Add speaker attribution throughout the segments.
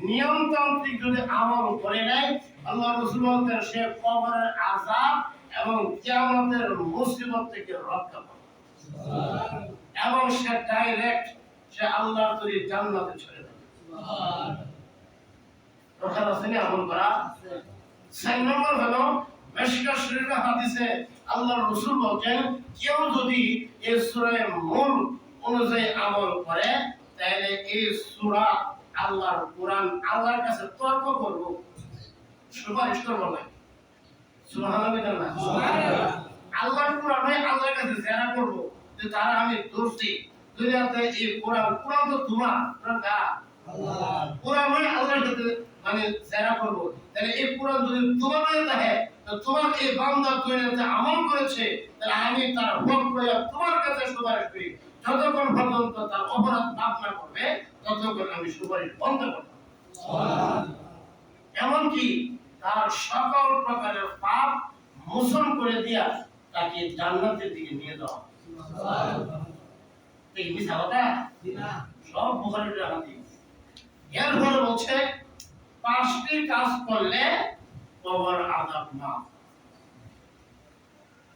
Speaker 1: নিয়মতান্ত্রিক যদি আমল করে নেয় আল্লাহ রাসূল বলেন সে কবরের আযাব এবং কিয়ামতের মুসিবত থেকে রক্ষা পাবে এবং সে ডাইরেক্ট সে আল্লাহর তৈরি জান্নাতে চলে যাবে। সুবহান রক্ষা রাসূলের আমল করা। 4 নম্বর হলো মিশকাত শরীফের হাদিসে আল্লাহর রাসূল বলেন কেউ যদি এই সূরা মুলক অনুযায়ী আমল করে তাহলে এই সূরা আল্লাহর কোরআন আল্লাহর কাছে তর্ক করব সুপারিশ করব না। সুবহানাল্লাহ। সুবহানাল্লাহ। আল্লাহর কোরআন আল্লাহর কাছে জেরা করব যে তারা আমি দোষী দুনিয়াতে এই কোরআন তো তোমার আল্লাহ কোরআন আল্লাহর কাছে মানে জেরা করব তাহলে এই কোরআন যদি তোমার হয়ে থাকে তো তোমার এই বান্দা দুনিয়াতে আমল করেছে তাহলে আমি তার হক করে তোমার কাছে সুপারিশ করি যতক্ষণ পর্যন্ত তার অপরাধ মাফ না করবে ততক্ষণ আমি সুপারিশ বন্ধ করব। এমনকি তার সকল প্রকারের পাপ মোচন করে দিয়া তাকে জান্নাতের দিকে নিয়ে যাওয়া। ঠিক মিছা কথা না, সব বুখারীর হাদিস। এরপরে বলছে 5টি কাজ করলে কবর আযাব মাফ।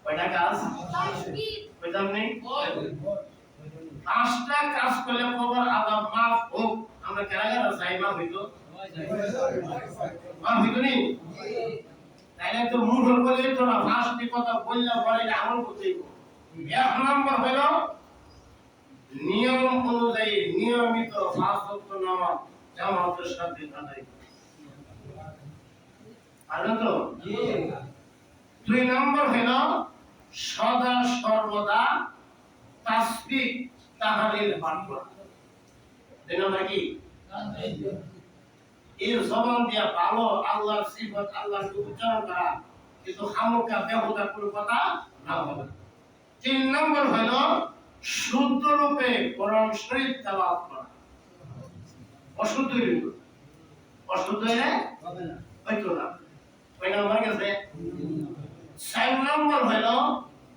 Speaker 1: কয়টা কাজ? 5টি। কয়টা নেই? 5টা কাজ করলে কবর আযাব মাফ হোক। আমরা কেন চাই মাফ হইতো? মাফ হইতো নি? তাইলে তো মূল বলে তো না 5টি কথা বললে পরে আমল করতে হইব। 1 নম্বর হলো নিয়ম অনুযায়ী নিয়মিত 5 ওয়াক্ত নামাজ জামাতের সাথে আদায় করা। পারেন তো? জি। 2 নম্বর হলো সদা সর্বদা তাসবিহ তাহলিল পাঠ করা। 2 নম্বর কি? এই জবান দিয়া ভালো আল্লাহর সিফাত আল্লাহর উচ্চারণ করা কিন্তু খামোকা বেহুদা কোনো কথা না বলা। 3 নম্বর হলো শুদ্ধ রূপে কোরআন শরীফ তেলাওয়াত করা। অশুদ্ধ রূপে অশুদ্ধ হবে না হয়তো না। কয় নম্বর গেছে? 4 নম্বর হলো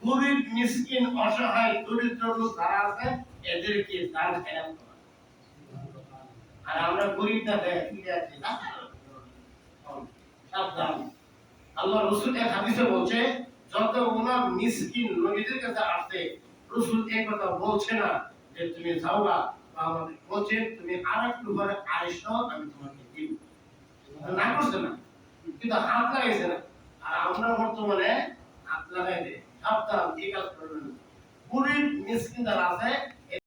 Speaker 1: গরীব মিসকিন অসহায় দরিদ্র লোক যারা আছে এদেরকে দান খেয়াল করা। আর আমরা গরিবটা কি আছে না সাবধান। আল্লাহ রাসূল এক হাদিসে বলছে যত ওনার মিসকিন নবীদের কাছে আসে রাসূল এই কথা বলছে না যে তুমি যাওগা বা আমাদের বলছে তুমি আরেকটু করে আইসো আমি তোমাকে দিব না করছে না কিন্তু হাত লাগাইছে না। আর আমরা বর্তমানে হাত লাগাই দেই সাবধান এই কাজ করবেন। গরিব মিসকিন যারা আছে